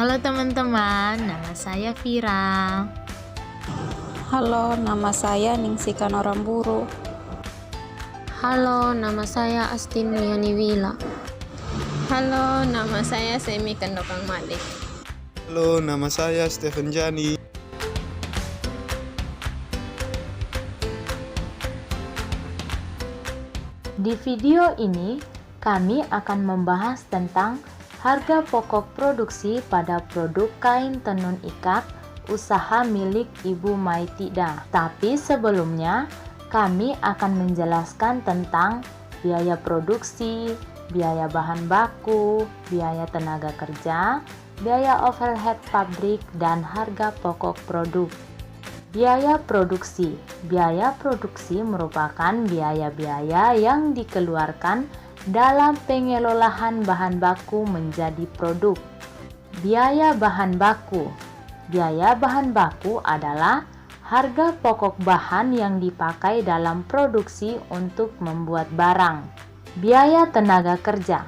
Halo teman-teman, nama saya Vira. Halo, nama saya Ningsikan Oramburu. Halo, nama saya Astin Muyani Wila. Halo, nama saya Semi Kandokang Malik. Halo, nama saya Stephen Jani. Di video ini, kami akan membahas tentang harga pokok produksi pada produk kain tenun ikat usaha milik Ibu Maitida. Tapi sebelumnya, kami akan menjelaskan tentang biaya produksi, biaya bahan baku, biaya tenaga kerja, biaya overhead pabrik, dan harga pokok produk. Biaya produksi. Biaya produksi merupakan biaya-biaya yang dikeluarkan dalam pengelolaan bahan baku menjadi produk. Biaya bahan baku. Biaya bahan baku adalah harga pokok bahan yang dipakai dalam produksi untuk membuat barang. Biaya tenaga kerja.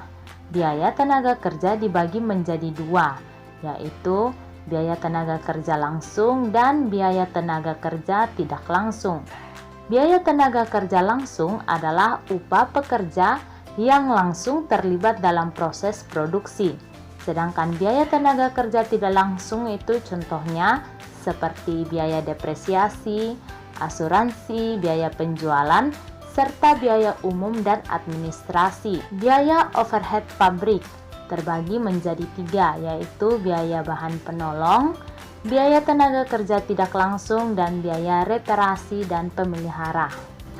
Biaya tenaga kerja dibagi menjadi dua, yaitu biaya tenaga kerja langsung dan biaya tenaga kerja tidak langsung. Biaya tenaga kerja langsung adalah upah pekerja yang langsung terlibat dalam proses produksi. Sedangkan biaya tenaga kerja tidak langsung itu contohnya seperti biaya depresiasi, asuransi, biaya penjualan, serta biaya umum dan administrasi. Biaya overhead pabrik terbagi menjadi tiga, yaitu biaya bahan penolong, biaya tenaga kerja tidak langsung, dan biaya reparasi dan pemelihara.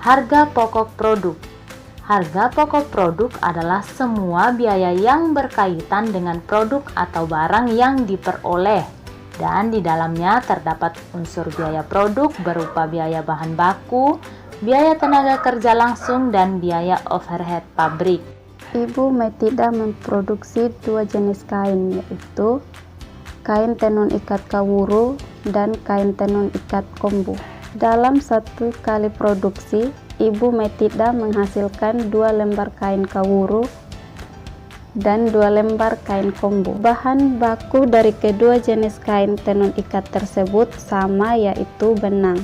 Harga pokok produk. Harga pokok produk adalah semua biaya yang berkaitan dengan produk atau barang yang diperoleh, dan di dalamnya terdapat unsur biaya produk berupa biaya bahan baku, biaya tenaga kerja langsung, dan biaya overhead pabrik. Ibu Maitida memproduksi dua jenis kain, yaitu kain tenun ikat kawuru dan kain tenun ikat kombu. Dalam satu kali produksi, Ibu Maitida menghasilkan 2 lembar kain kawuru dan 2 lembar kain kombu. Bahan baku dari kedua jenis kain tenun ikat tersebut sama, yaitu benang.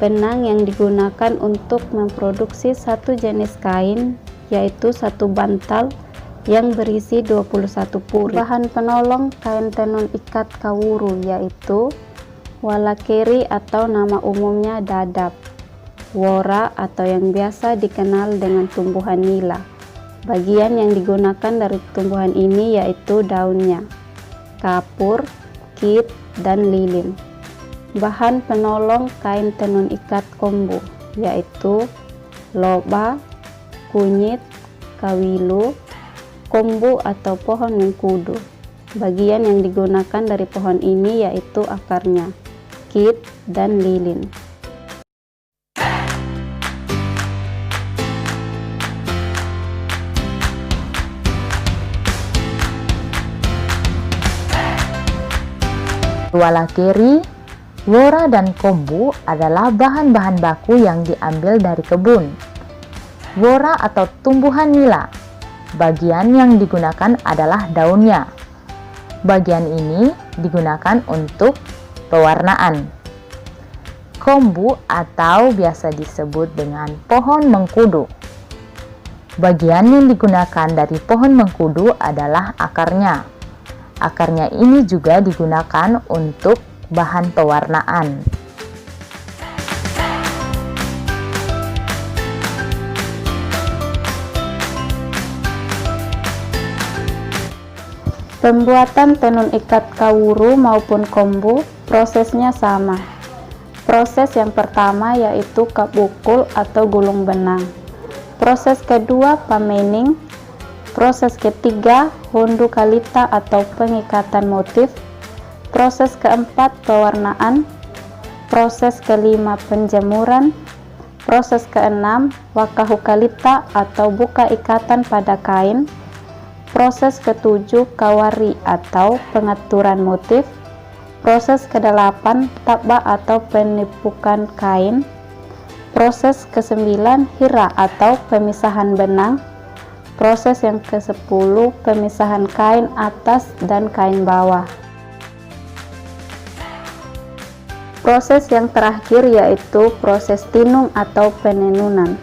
Benang yang digunakan untuk memproduksi satu jenis kain yaitu satu bantal yang berisi 21 purit. Bahan penolong kain tenun ikat kawuru yaitu walakeri atau nama umumnya dadap, wora atau yang biasa dikenal dengan tumbuhan nila. Bagian yang digunakan dari tumbuhan ini yaitu daunnya, kapur, kit, dan lilin. Bahan penolong kain tenun ikat kombu yaitu loba, kunyit, kawilu, kombu atau pohon mengkudu. Bagian yang digunakan dari pohon ini yaitu akarnya, kit, dan lilin. Walakeri, wora, dan kombu adalah bahan-bahan baku yang diambil dari kebun. Wora atau tumbuhan nila, bagian yang digunakan adalah daunnya. Bagian ini digunakan untuk pewarnaan. Kombu atau biasa disebut dengan pohon mengkudu. Bagian yang digunakan dari pohon mengkudu adalah akarnya. Akarnya ini juga digunakan untuk bahan pewarnaan. Pembuatan tenun ikat kawuru maupun kombu prosesnya sama. Proses yang pertama yaitu kapukul atau gulung benang. Proses kedua pamening. Proses ketiga hundu kalita atau pengikatan motif. Proses keempat pewarnaan. Proses kelima penjemuran. Proses keenam wakahu kalita atau buka ikatan pada kain. Proses ketujuh kawari atau pengaturan motif. Proses kedelapan tabak atau penipukan kain. Proses kesembilan hira atau pemisahan benang. Proses yang ke-10, pemisahan kain atas dan kain bawah. Proses yang terakhir yaitu proses tinung atau penenunan.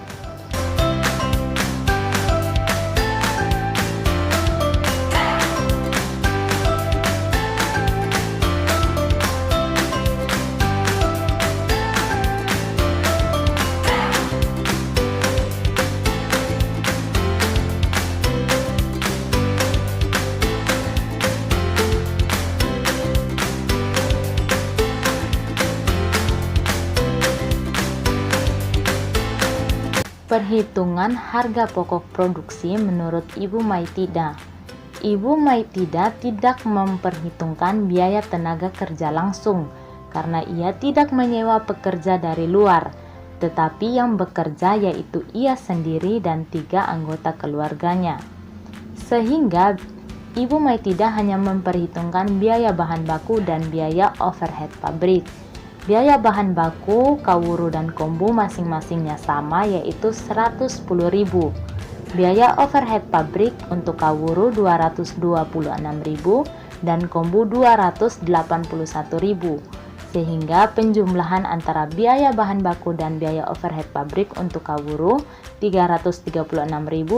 Perhitungan harga pokok produksi menurut Ibu Maitida. Ibu Maitida tidak memperhitungkan biaya tenaga kerja langsung karena ia tidak menyewa pekerja dari luar, tetapi yang bekerja yaitu ia sendiri dan 3 anggota keluarganya. Sehingga Ibu Maitida hanya memperhitungkan biaya bahan baku dan biaya overhead pabrik. Biaya bahan baku kawuru dan kombu masing-masingnya sama, yaitu 110.000. Biaya overhead pabrik untuk kawuru 226.000 dan kombu 281.000. Sehingga penjumlahan antara biaya bahan baku dan biaya overhead pabrik untuk kawuru 336.000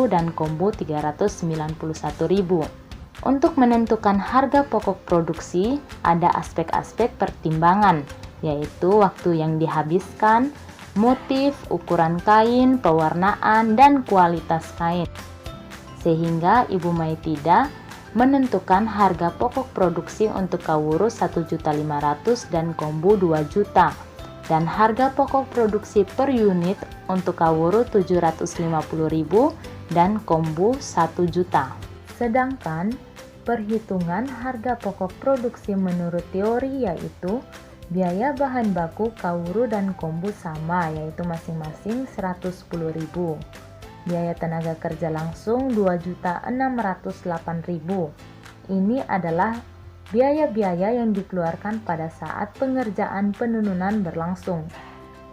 dan kombu 391.000. Untuk menentukan harga pokok produksi, ada aspek-aspek pertimbangan, yaitu waktu yang dihabiskan, motif, ukuran kain, pewarnaan, dan kualitas kain. Sehingga Ibu Maitida menentukan harga pokok produksi untuk kawuru 1.500.000 dan kombu 2 juta, dan harga pokok produksi per unit untuk kawuru 750.000 dan kombu 1 juta. Sedangkan perhitungan harga pokok produksi menurut teori yaitu biaya bahan baku kawuru dan kombu sama, yaitu masing-masing 110.000. Biaya tenaga kerja langsung 2.608.000. Ini adalah biaya-biaya yang dikeluarkan pada saat pengerjaan penenunan berlangsung.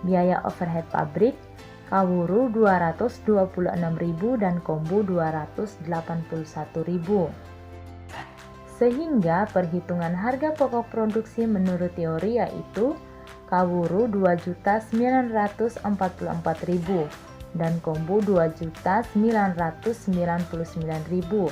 Biaya overhead pabrik kawuru 226.000 dan kombu 281.000. Sehingga perhitungan harga pokok produksi menurut teori yaitu kawuru 2.944.000 dan kombu 2.999.000.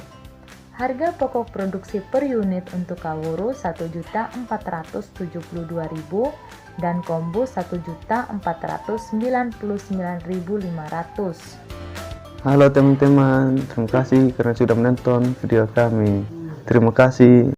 Harga pokok produksi per unit untuk kawuru 1.472.000 dan kombu 1.499.500. Halo teman-teman, terima kasih karena sudah menonton video kami. Terima kasih.